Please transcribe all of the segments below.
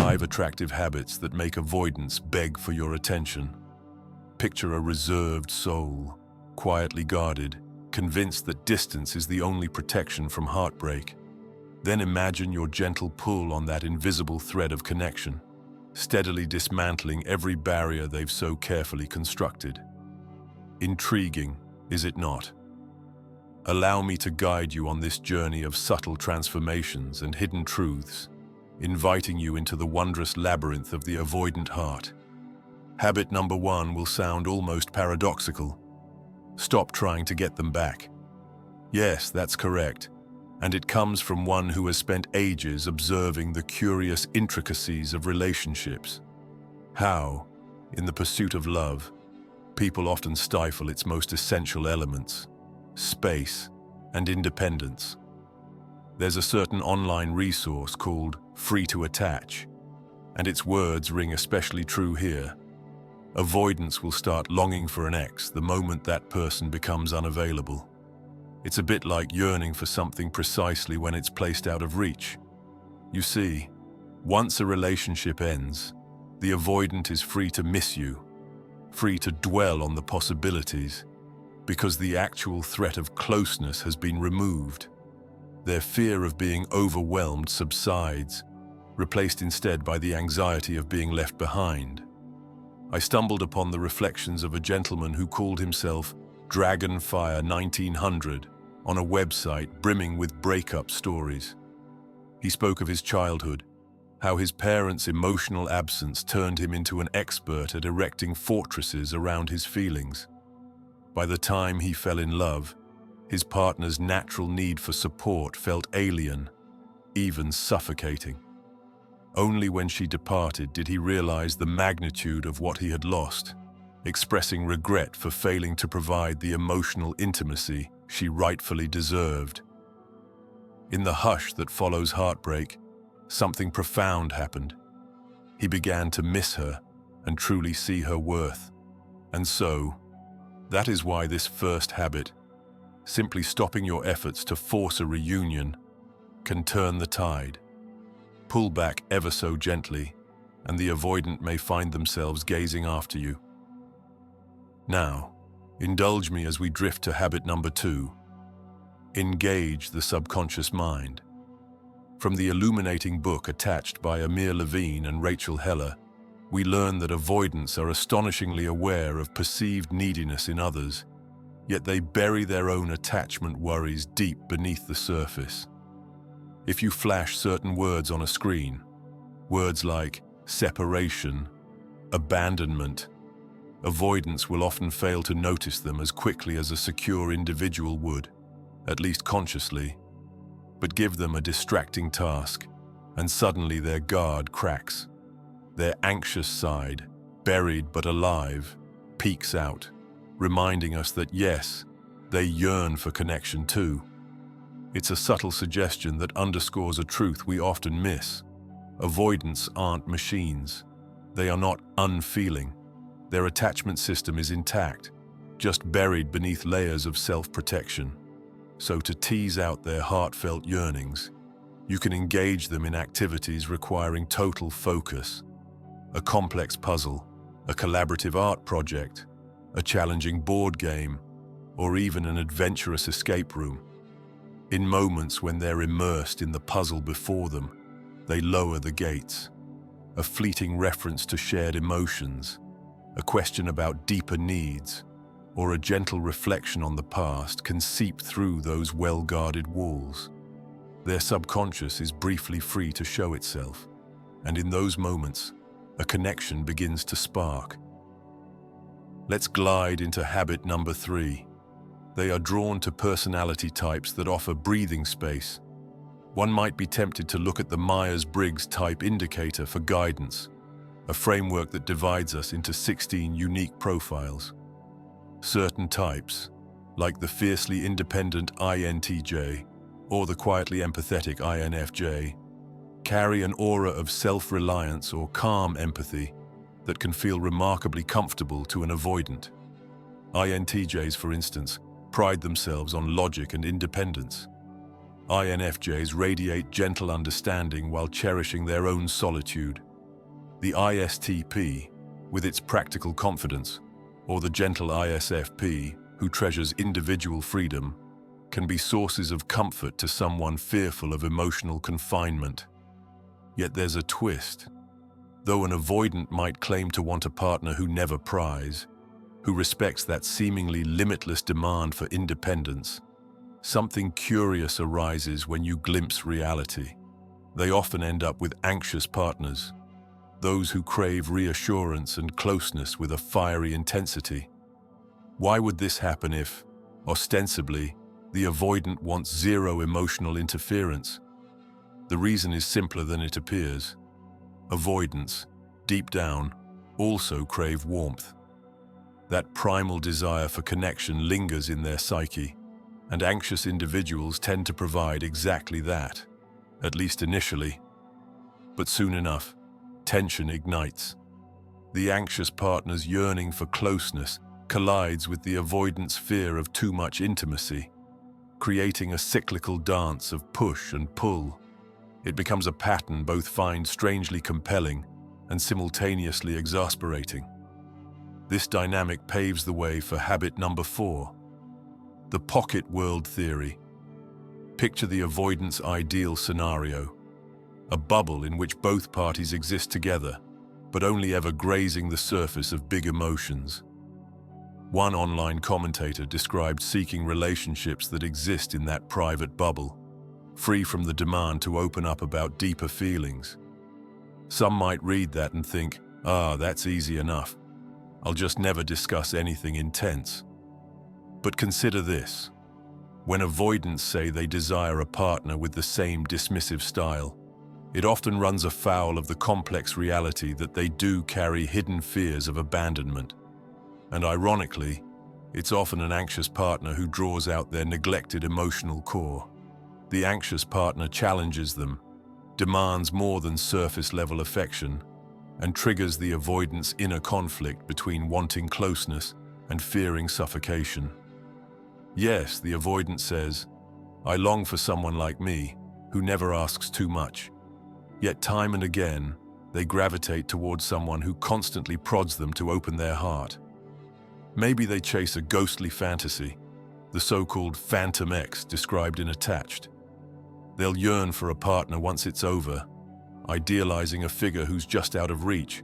5 attractive habits that make avoidance beg for your attention. Picture a reserved soul, quietly guarded, convinced that distance is the only protection from heartbreak. Then imagine your gentle pull on that invisible thread of connection, steadily dismantling every barrier they've so carefully constructed. Intriguing, is it not? Allow me to guide you on this journey of subtle transformations and hidden truths, inviting you into the wondrous labyrinth of the avoidant heart. Habit number 1 will sound almost paradoxical. Stop trying to get them back. Yes, that's correct, and it comes from one who has spent ages observing the curious intricacies of relationships. How, in the pursuit of love, people often stifle its most essential elements: space and independence. There's a certain online resource called Free to Attach, and its words ring especially true here. Avoidance will start longing for an ex the moment that person becomes unavailable. It's a bit like yearning for something precisely when it's placed out of reach. You see, once a relationship ends, the avoidant is free to miss you, free to dwell on the possibilities, because the actual threat of closeness has been removed. Their fear of being overwhelmed subsides, replaced instead by the anxiety of being left behind. I stumbled upon the reflections of a gentleman who called himself Dragonfire 1900 on a website brimming with breakup stories. He spoke of his childhood, how his parents' emotional absence turned him into an expert at erecting fortresses around his feelings. By the time he fell in love, his partner's natural need for support felt alien, even suffocating. Only when she departed did he realize the magnitude of what he had lost, expressing regret for failing to provide the emotional intimacy she rightfully deserved. In the hush that follows heartbreak, something profound happened. He began to miss her and truly see her worth. And so, that is why this first habit, simply stopping your efforts to force a reunion, can turn the tide. Pull back ever so gently, and the avoidant may find themselves gazing after you. Now, indulge me as we drift to habit number 2. Engage the subconscious mind. From the illuminating book attached by Amir Levine and Rachel Heller, we learn that avoidants are astonishingly aware of perceived neediness in others, yet they bury their own attachment worries deep beneath the surface. If you flash certain words on a screen, words like separation, abandonment, avoidants will often fail to notice them as quickly as a secure individual would, at least consciously. But give them a distracting task, and suddenly their guard cracks. Their anxious side, buried but alive, peeks out, reminding us that yes, they yearn for connection too. It's a subtle suggestion that underscores a truth we often miss. Avoidants aren't machines. They are not unfeeling. Their attachment system is intact, just buried beneath layers of self-protection. So to tease out their heartfelt yearnings, you can engage them in activities requiring total focus. A complex puzzle, a collaborative art project, a challenging board game, or even an adventurous escape room. In moments when they're immersed in the puzzle before them, they lower the gates. A fleeting reference to shared emotions, a question about deeper needs, or a gentle reflection on the past can seep through those well-guarded walls. Their subconscious is briefly free to show itself, and in those moments, a connection begins to spark. Let's glide into habit number 3. They are drawn to personality types that offer breathing space. One might be tempted to look at the Myers-Briggs Type Indicator for guidance, a framework that divides us into 16 unique profiles. Certain types, like the fiercely independent INTJ or the quietly empathetic INFJ, carry an aura of self-reliance or calm empathy that can feel remarkably comfortable to an avoidant. INTJs, for instance, pride themselves on logic and independence. INFJs radiate gentle understanding while cherishing their own solitude, The ISTP, with its practical confidence, or the gentle ISFP, who treasures individual freedom, can be sources of comfort to someone fearful of emotional confinement. Yet there's a twist. Though an avoidant might claim to want a partner who never pries, who respects that seemingly limitless demand for independence, something curious arises when you glimpse reality. They often end up with anxious partners, those who crave reassurance and closeness with a fiery intensity. Why would this happen if, ostensibly, the avoidant wants zero emotional interference? The reason is simpler than it appears. Avoidants, deep down, also crave warmth. That primal desire for connection lingers in their psyche, and anxious individuals tend to provide exactly that, at least initially. But soon enough, tension ignites. The anxious partner's yearning for closeness collides with the avoidant's fear of too much intimacy, creating a cyclical dance of push and pull. It becomes a pattern both find strangely compelling and simultaneously exasperating. This dynamic paves the way for habit number 4, the pocket world theory. Picture the avoidant's ideal scenario, a bubble in which both parties exist together, but only ever grazing the surface of big emotions. One online commentator described seeking relationships that exist in that private bubble, free from the demand to open up about deeper feelings. Some might read that and think, that's easy enough. I'll just never discuss anything intense. But consider this. When avoidants say they desire a partner with the same dismissive style, it often runs afoul of the complex reality that they do carry hidden fears of abandonment. And ironically, it's often an anxious partner who draws out their neglected emotional core. The anxious partner challenges them, demands more than surface-level affection, and triggers the avoidant's inner conflict between wanting closeness and fearing suffocation. Yes, the avoidant says, "I long for someone like me, who never asks too much." Yet time and again, they gravitate towards someone who constantly prods them to open their heart. Maybe they chase a ghostly fantasy, the so-called phantom X described in Attached. They'll yearn for a partner once it's over, idealizing a figure who's just out of reach,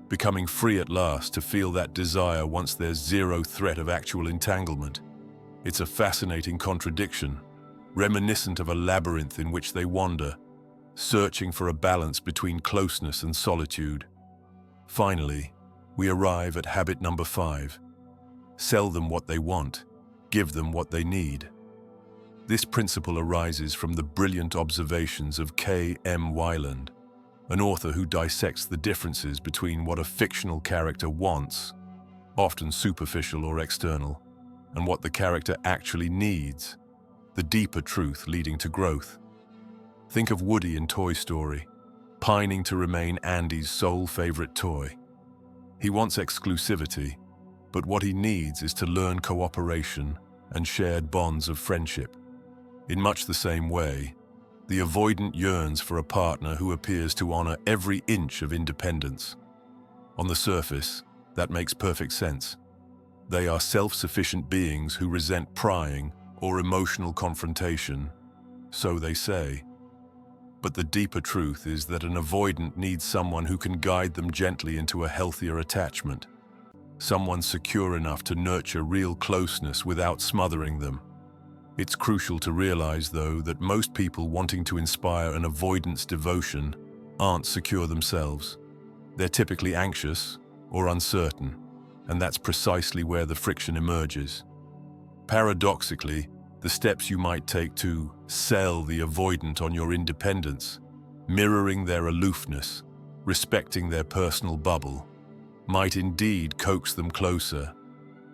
becoming free at last to feel that desire once there's zero threat of actual entanglement. It's a fascinating contradiction, reminiscent of a labyrinth in which they wander, searching for a balance between closeness and solitude. Finally, we arrive at habit number 5. Sell them what they want, give them what they need. This principle arises from the brilliant observations of K.M. Weiland, an author who dissects the differences between what a fictional character wants, often superficial or external, and what the character actually needs, the deeper truth leading to growth. Think of Woody in Toy Story, pining to remain Andy's sole favorite toy. He wants exclusivity, but what he needs is to learn cooperation and shared bonds of friendship. In much the same way, the avoidant yearns for a partner who appears to honor every inch of independence. On the surface, that makes perfect sense. They are self-sufficient beings who resent prying or emotional confrontation, so they say. But the deeper truth is that an avoidant needs someone who can guide them gently into a healthier attachment, someone secure enough to nurture real closeness without smothering them. It's crucial to realize, though, that most people wanting to inspire an avoidant's devotion aren't secure themselves. They're typically anxious or uncertain, and that's precisely where the friction emerges. Paradoxically, the steps you might take to sell the avoidant on your independence, mirroring their aloofness, respecting their personal bubble, might indeed coax them closer.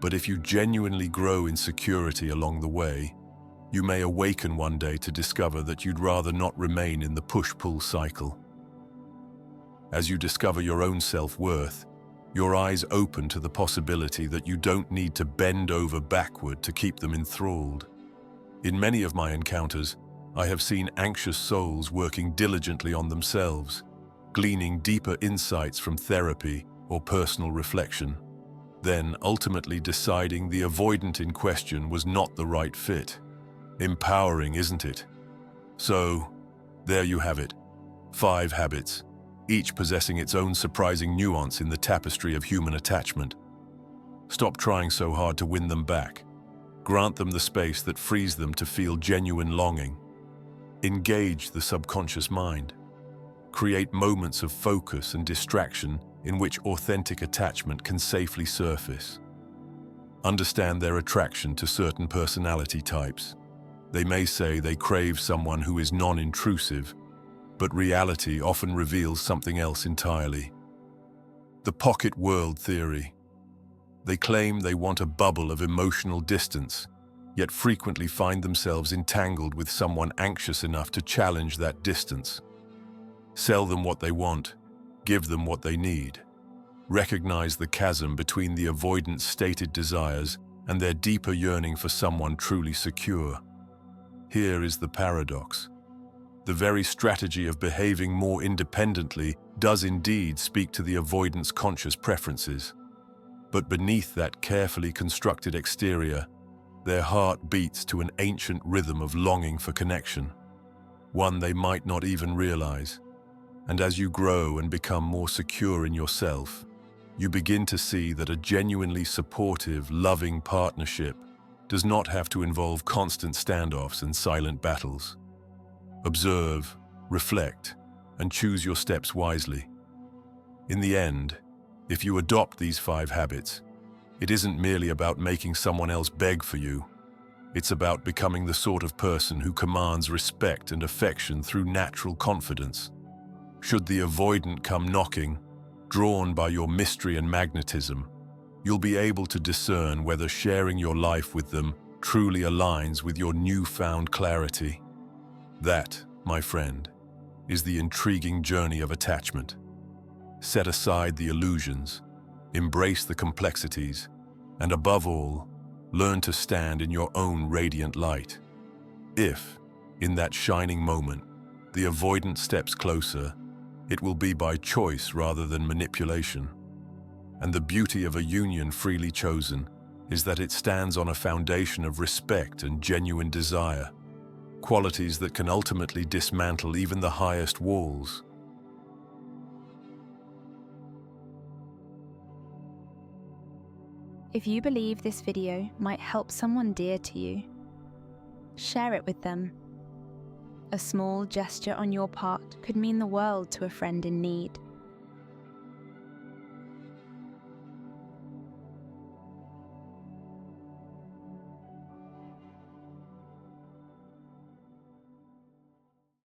But if you genuinely grow in security along the way, you may awaken one day to discover that you'd rather not remain in the push-pull cycle. As you discover your own self-worth, your eyes open to the possibility that you don't need to bend over backward to keep them enthralled. In many of my encounters, I have seen anxious souls working diligently on themselves, gleaning deeper insights from therapy or personal reflection, then ultimately deciding the avoidant in question was not the right fit. Empowering, isn't it? So, there you have it. 5 habits, each possessing its own surprising nuance in the tapestry of human attachment. Stop trying so hard to win them back. Grant them the space that frees them to feel genuine longing. Engage the subconscious mind. Create moments of focus and distraction in which authentic attachment can safely surface. Understand their attraction to certain personality types. They may say they crave someone who is non-intrusive, but reality often reveals something else entirely. The pocket world theory. They claim they want a bubble of emotional distance, yet frequently find themselves entangled with someone anxious enough to challenge that distance. Sell them what they want, give them what they need. Recognize the chasm between the avoidant's stated desires and their deeper yearning for someone truly secure. Here is the paradox. The very strategy of behaving more independently does indeed speak to the avoidant's conscious preferences. But beneath that carefully constructed exterior, their heart beats to an ancient rhythm of longing for connection, one they might not even realize. And as you grow and become more secure in yourself, you begin to see that a genuinely supportive, loving partnership does not have to involve constant standoffs and silent battles. Observe, reflect, and choose your steps wisely. In the end, if you adopt these 5 habits, it isn't merely about making someone else beg for you. It's about becoming the sort of person who commands respect and affection through natural confidence. Should the avoidant come knocking, drawn by your mystery and magnetism, you'll be able to discern whether sharing your life with them truly aligns with your newfound clarity. That, my friend, is the intriguing journey of attachment. Set aside the illusions, embrace the complexities, and above all, learn to stand in your own radiant light. If, in that shining moment, the avoidant steps closer, it will be by choice rather than manipulation. And the beauty of a union freely chosen is that it stands on a foundation of respect and genuine desire, qualities that can ultimately dismantle even the highest walls. If you believe this video might help someone dear to you, share it with them. A small gesture on your part could mean the world to a friend in need.